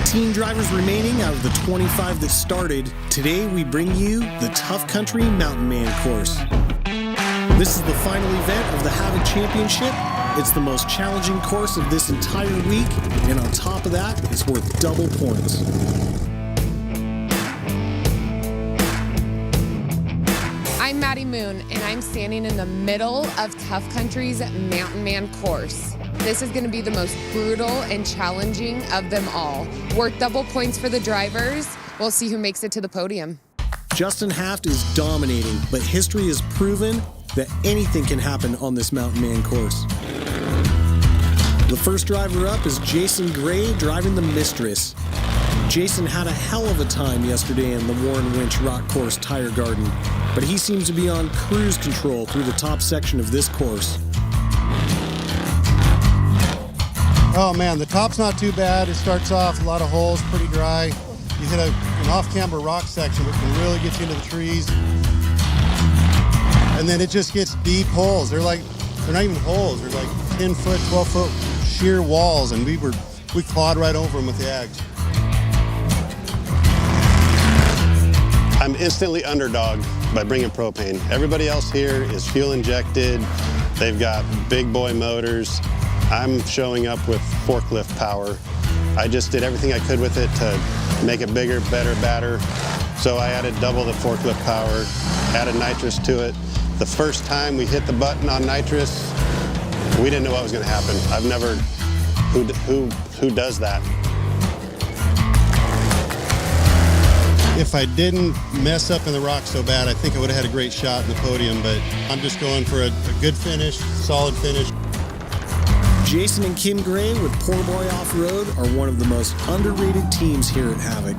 18 drivers remaining out of the 25 that started. Today we bring you the Tough Country Mountain Man course. This is the final event of the Havoc Championship. It's the most challenging course of this entire week, and on top of that, it's worth double points. I'm Maddie Moon, and I'm standing in the middle of Tough Country's Mountain Man course. This is going to be the most brutal and challenging of them all. Worth double points for the drivers. We'll see who makes it to the podium. Justin Haft is dominating, but history has proven that anything can happen on this Mountain Man course. The first driver up is Jason Gray driving the Mistress. Jason had a hell of a time yesterday in the Warren Winch Rock Course Tire Garden, but he seems to be on cruise control through the top section of this course. Oh man, the top's not too bad. It starts off a lot of holes, pretty dry. You hit an off-camber rock section, which can really get you into the trees. And then it just gets deep holes. They're not even holes. They're like 10-foot, 12-foot sheer walls, and we clawed right over them with the Ags. I'm instantly underdogged by bringing propane. Everybody else here is fuel injected. They've got big boy motors. I'm showing up with forklift power. I just did everything I could with it to make it bigger, better, badder. So I added double the forklift power, added nitrous to it. The first time we hit the button on nitrous, we didn't know what was gonna happen. I've never, who does that? If I didn't mess up in the rock so bad, I think I would have had a great shot in the podium, but I'm just going for a good finish, solid finish. Jason and Kim Gray with Poor Boy Off-Road are one of the most underrated teams here at Havoc.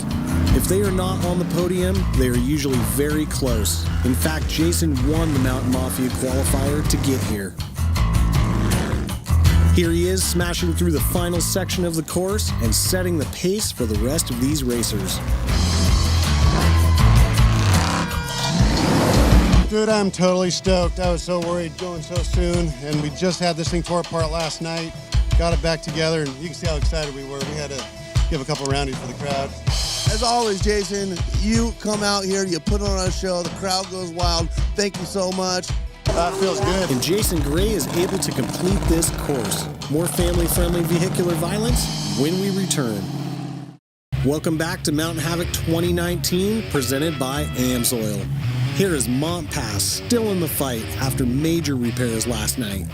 If they are not on the podium, they are usually very close. In fact, Jason won the Mountain Mafia qualifier to get here. Here he is smashing through the final section of the course and setting the pace for the rest of these racers. Dude, I'm totally stoked. I was so worried going so soon, and we just had this thing tore apart last night. Got it back together, and you can see how excited we were. We had to give a couple roundies for the crowd. As always, Jason, you come out here, you put on a show, the crowd goes wild. Thank you so much. That feels good. And Jason Gray is able to complete this course. More family-friendly vehicular violence when we return. Welcome back to Mountain Havoc 2019, presented by AMSOIL. Here is Mont Pass, still in the fight after major repairs last night.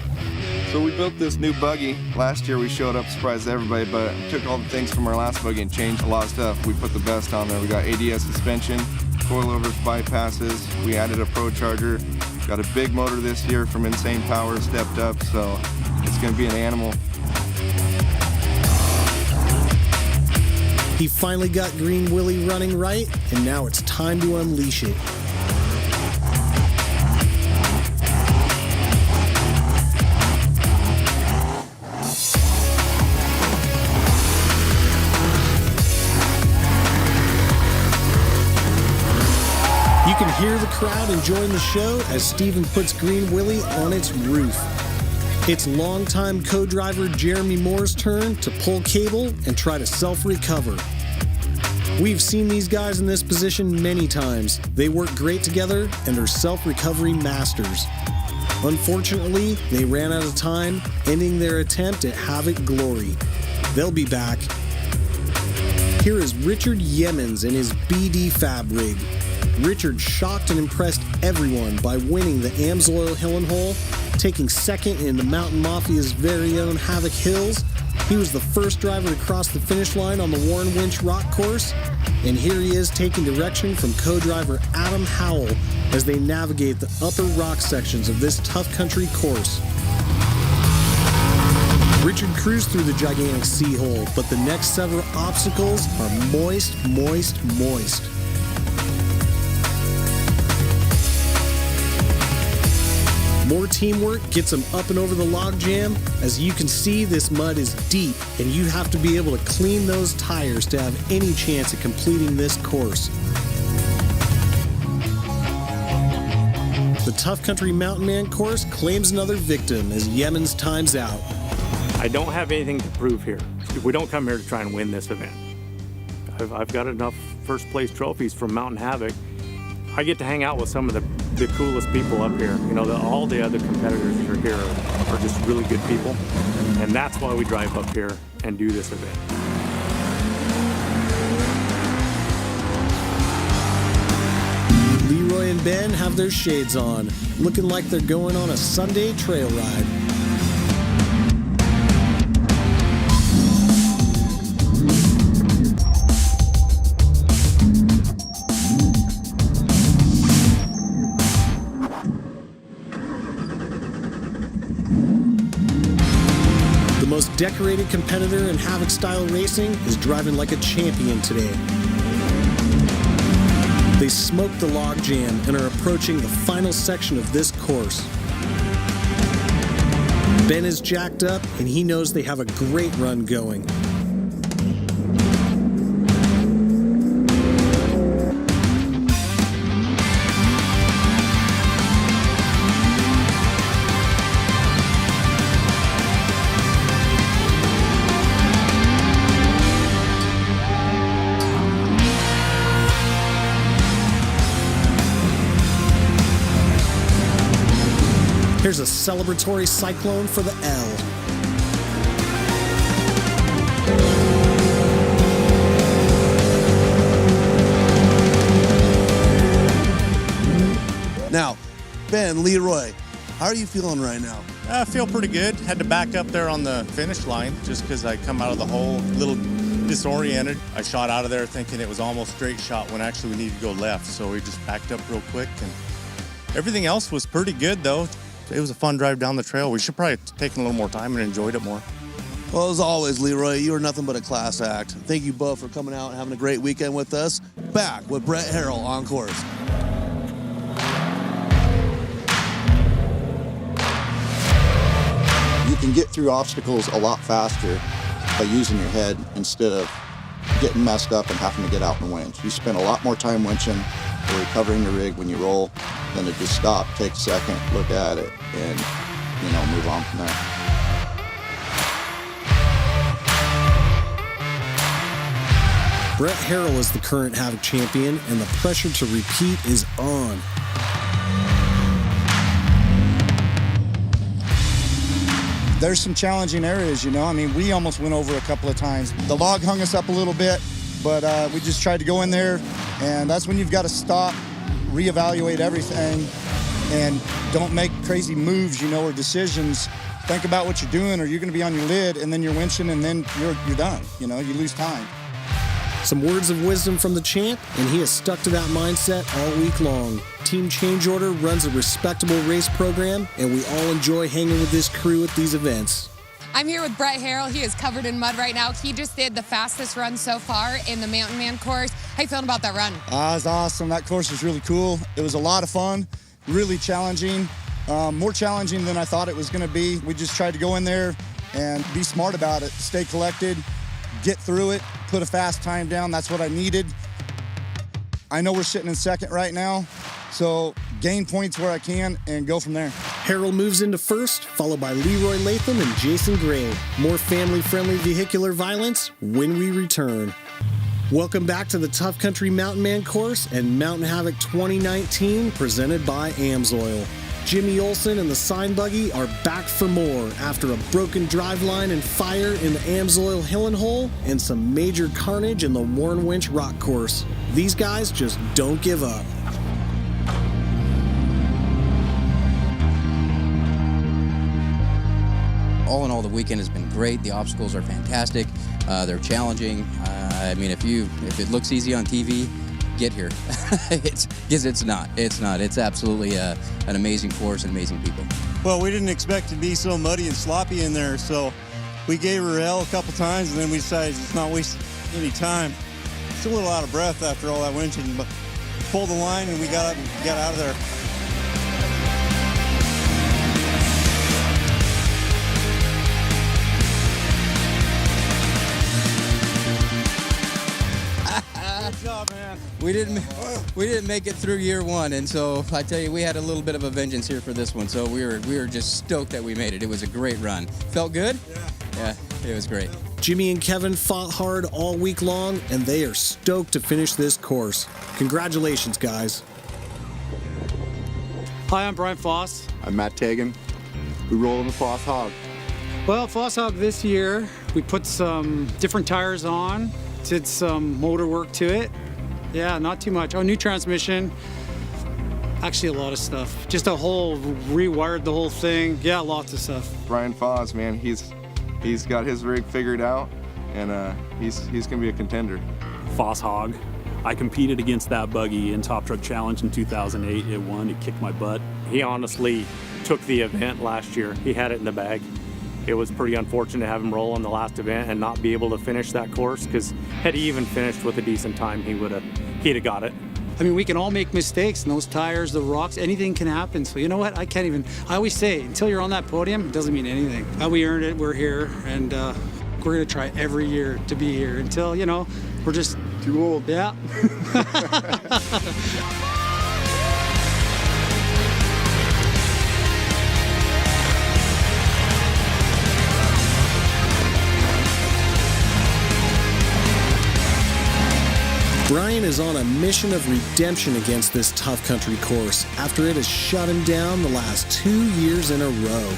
So we built this new buggy. Last year we showed up, surprised everybody, but we took all the things from our last buggy and changed a lot of stuff. We put the best on there. We got ADS suspension, coilovers, bypasses. We added a Pro Charger. Got a big motor this year from Insane Power, stepped up, so it's gonna be an animal. He finally got Green Willie running right, and now it's time to unleash it. You can hear the crowd enjoying the show as Steven puts Green Willie on its roof. It's longtime co-driver Jeremy Moore's turn to pull cable and try to self-recover. We've seen these guys in this position many times. They work great together and are self-recovery masters. Unfortunately, they ran out of time, ending their attempt at Havoc glory. They'll be back. Here is Richard Yemens in his BD Fab rig. Richard shocked and impressed everyone by winning the AMSOIL Hill and Hole, taking second in the Mountain Mafia's very own Havoc Hills. He was the first driver to cross the finish line on the Warren Winch Rock Course, and here he is taking direction from co-driver Adam Howell as they navigate the upper rock sections of this tough country course. Richard cruised through the gigantic sea hole, but the next several obstacles are moist, moist, moist. More teamwork gets them up and over the log jam. As you can see, this mud is deep, and you have to be able to clean those tires to have any chance of completing this course. The Tough Country Mountain Man course claims another victim as Yemen's times out. I don't have anything to prove here. We don't come here to try and win this event. I've got enough first place trophies from Mountain Havoc. I get to hang out with some of the coolest people up here. You know, all the other competitors that are here are just really good people. And that's why we drive up here and do this event. Leroy and Ben have their shades on, looking like they're going on a Sunday trail ride. The most decorated competitor in Havoc-style racing is driving like a champion today. They smoked the log jam and are approaching the final section of this course. Ben is jacked up and he knows they have a great run going. Here's a celebratory cyclone for the L. Now, Ben, Leroy, how are you feeling right now? I feel pretty good. Had to back up there on the finish line just because I come out of the hole a little disoriented. I shot out of there thinking it was almost straight shot when actually we needed to go left. So we just backed up real quick, and everything else was pretty good though. It was a fun drive down the trail. We should probably have taken a little more time and enjoyed it more. Well, as always, Leroy, you are nothing but a class act. Thank you both for coming out and having a great weekend with us. Back with Brett Harrell on course. You can get through obstacles a lot faster by using your head instead of getting messed up and having to get out and winch. You spend a lot more time winching or recovering the rig when you roll than to just stop, take a second, look at it, and, you know, move on from there. Brett Harrell is the current Havoc champion, and the pressure to repeat is on. There's some challenging areas, you know. I mean, we almost went over a couple of times. The log hung us up a little bit, but we just tried to go in there, and that's when you've got to stop, reevaluate everything, and don't make crazy moves, you know, or decisions. Think about what you're doing, or you're going to be on your lid, and then you're winching, and then you're done. You know, you lose time. Some words of wisdom from the champ, and he has stuck to that mindset all week long. Team Change Order runs a respectable race program, and we all enjoy hanging with this crew at these events. I'm here with Brett Harrell. He is covered in mud right now. He just did the fastest run so far in the Mountain Man course. How you feeling about that run? It was awesome. That course was really cool. It was a lot of fun, really challenging, more challenging than I thought it was going to be. We just tried to go in there and be smart about it, stay collected, get through it, put a fast time down. That's what I needed. I know we're sitting in second right now, so gain points where I can and go from there. Harrell moves into first, followed by Leroy Latham and Jason Gray. More family-friendly vehicular violence when we return. Welcome back to the Tough Country Mountain Man course and Mountain Havoc 2019, presented by AMSOIL. Jimmy Olsen and the Sign Buggy are back for more after a broken driveline and fire in the AMSOIL Hill and Hole and some major carnage in the Warren Winch Rock course. These guys just don't give up. All in all, the weekend has been great. The obstacles are fantastic. They're challenging. I mean, if it looks easy on TV, get here. It's not. It's absolutely an amazing course and amazing people. Well, we didn't expect it to be so muddy and sloppy in there, so we gave her hell a couple times, and then we decided it's not wasting any time. It's a little out of breath after all that winching, but pulled the line and we got out of there. Good job, man. We didn't make it through year one, and so I tell you, we had a little bit of a vengeance here for this one. So we were just stoked that we made it. It was a great run. Felt good? Yeah. Yeah, it was great. Jimmy and Kevin fought hard all week long, and they are stoked to finish this course. Congratulations, guys. Hi, I'm Brian Foss. I'm Matt Tagan. We roll in the Foss Hog. Well, Foss Hog this year, we put some different tires on, did some motor work to it. Yeah, not too much. Oh, new transmission. Actually, a lot of stuff. Just rewired the whole thing. Yeah, lots of stuff. Brian Foss, man, he's got his rig figured out, and he's gonna be a contender. Foss Hog. I competed against that buggy in Top Truck Challenge in 2008. It won. It kicked my butt. He honestly took the event last year. He had it in the bag. It was pretty unfortunate to have him roll on the last event and not be able to finish that course, because had he even finished with a decent time, he'd have got it. I mean, we can all make mistakes, and those tires, the rocks, anything can happen. So you know what? I always say, until you're on that podium, it doesn't mean anything. We earned it, we're here, and we're gonna try every year to be here until, we're just too old. Yeah. Brian is on a mission of redemption against this tough country course after it has shut him down the last 2 years in a row.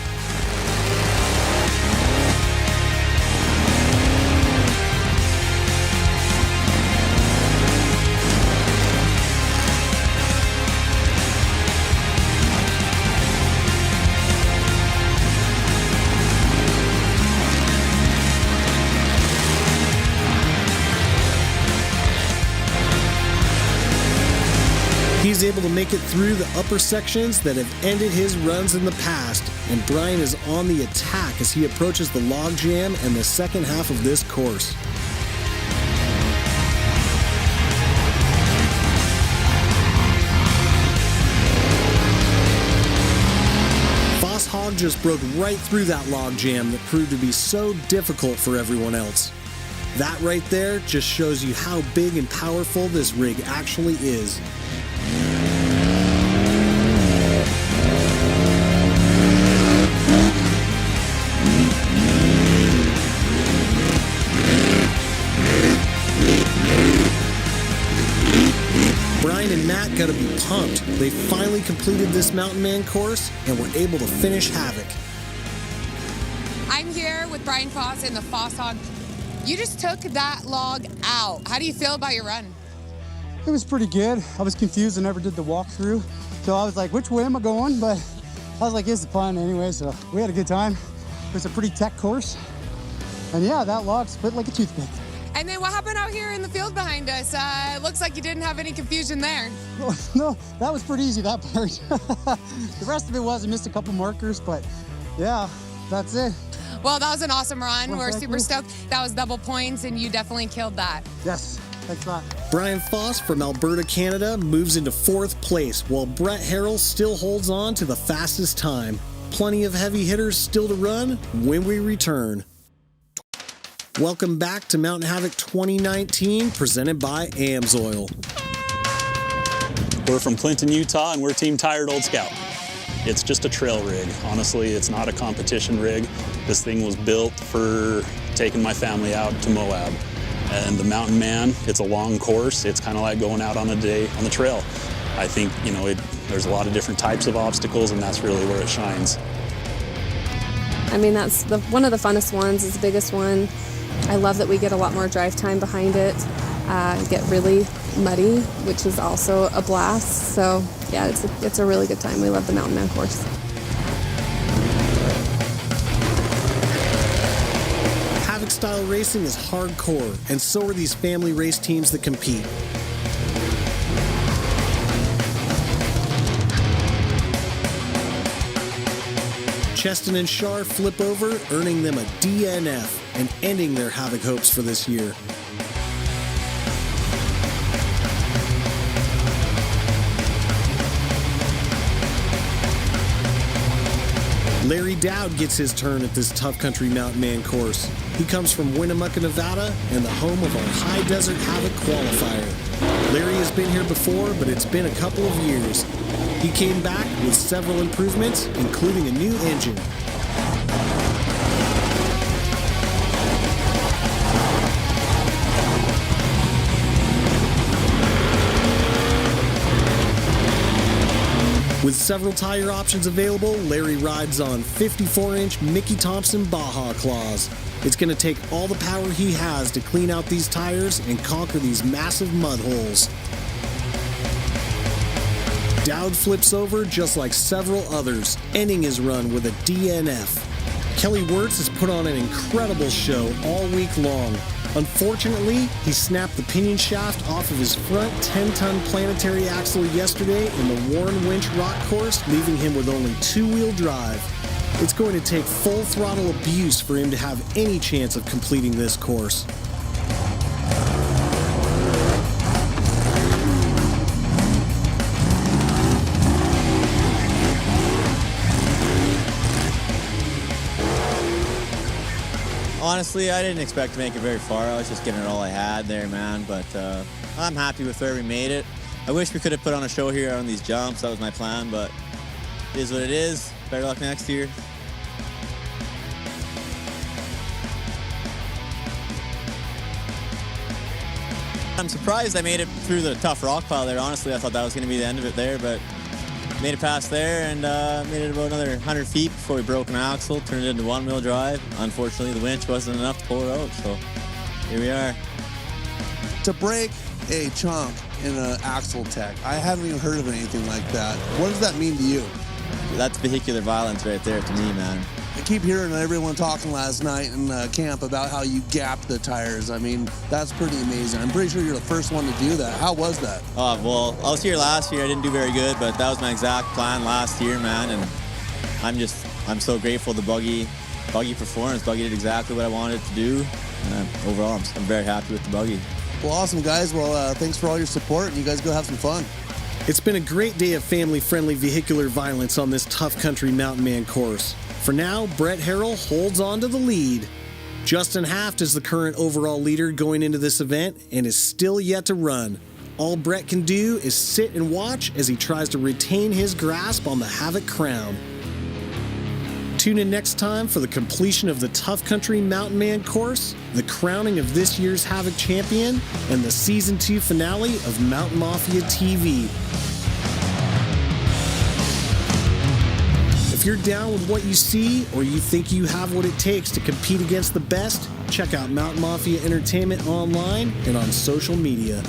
He's able to make it through the upper sections that have ended his runs in the past, and Brian is on the attack as he approaches the log jam and the second half of this course. Foss Hog just broke right through that log jam that proved to be so difficult for everyone else. That right there just shows you how big and powerful this rig actually is. Brian and Matt gotta be pumped. They finally completed this Mountain Man course and were able to finish Havoc. I'm here with Brian Foss in the Foss Hog. You just took that log out. How do you feel about your run? It was pretty good. I was confused. I never did the walkthrough. So I was like, which way am I going? But I was like, it's fun anyway. So we had a good time. It was a pretty tech course. And yeah, that log split like a toothpick. And then what happened out here in the field behind us? It looks like you didn't have any confusion there. No, that was pretty easy, that part. The rest of it was, I missed a couple markers, but yeah, that's it. Well, that was an awesome run. We're super stoked. That was double points, and you definitely killed that. Yes, thanks a lot. Brian Foss from Alberta, Canada moves into 4th place, while Brett Harrell still holds on to the fastest time. Plenty of heavy hitters still to run when we return. Welcome back to Mountain Havoc 2019, presented by AMSOIL. We're from Clinton, Utah, and we're Team Tired Old Scout. It's just a trail rig. Honestly, it's not a competition rig. This thing was built for taking my family out to Moab. And the Mountain Man, it's a long course. It's kind of like going out on a day on the trail. I think, there's a lot of different types of obstacles, and that's really where it shines. I mean, that's one of the funnest ones, it's the biggest one. I love that we get a lot more drive time behind it, get really muddy, which is also a blast. So yeah, it's a really good time. We love the Mountain Man course. Havoc style racing is hardcore, and so are these family race teams that compete. Cheston and Shar flip over, earning them a DNF and ending their Havoc hopes for this year. Larry Dowd gets his turn at this tough country Mountain Man course. He comes from Winnemucca, Nevada, and the home of our High Desert Havoc qualifier. Larry has been here before, but it's been a couple of years. He came back with several improvements, including a new engine. With several tire options available, Larry rides on 54-inch Mickey Thompson Baja Claws. It's going to take all the power he has to clean out these tires and conquer these massive mud holes. Dowd flips over just like several others, ending his run with a DNF. Kelly Wirtz has put on an incredible show all week long. Unfortunately, he snapped the pinion shaft off of his front 10-ton planetary axle yesterday in the Warren Winch Rock Course, leaving him with only two-wheel drive. It's going to take full throttle abuse for him to have any chance of completing this course. Honestly, I didn't expect to make it very far. I was just giving it all I had there, man. But I'm happy with where we made it. I wish we could have put on a show here on these jumps. That was my plan, but it is what it is. Better luck next year. I'm surprised I made it through the tough rock pile there. Honestly, I thought that was going to be the end of it there, but made it past there and made it about another 100 feet before we broke an axle, turned it into one-wheel drive. Unfortunately, the winch wasn't enough to pull her out, so here we are. To break a chunk in an axle tech, I haven't even heard of anything like that. What does that mean to you? That's vehicular violence right there to me, man. I keep hearing everyone talking last night in camp about how you gapped the tires. I mean, that's pretty amazing. I'm pretty sure you're the first one to do that. How was that? Oh, well, I was here last year. I didn't do very good, but that was my exact plan last year, man. And I'm so grateful the buggy performance. Buggy did exactly what I wanted it to do. And overall, I'm very happy with the buggy. Well, awesome, guys. Well, thanks for all your support, and you guys go have some fun. It's been a great day of family-friendly vehicular violence on this tough country mountain man course. For now, Brett Harrell holds on to the lead. Justin Haft is the current overall leader going into this event and is still yet to run. All Brett can do is sit and watch as he tries to retain his grasp on the Havoc crown. Tune in next time for the completion of the Tough Country Mountain Man course, the crowning of this year's Havoc champion, and the Season 2 finale of Mountain Mafia TV. If you're down with what you see, or you think you have what it takes to compete against the best, check out Mountain Mafia Entertainment online and on social media.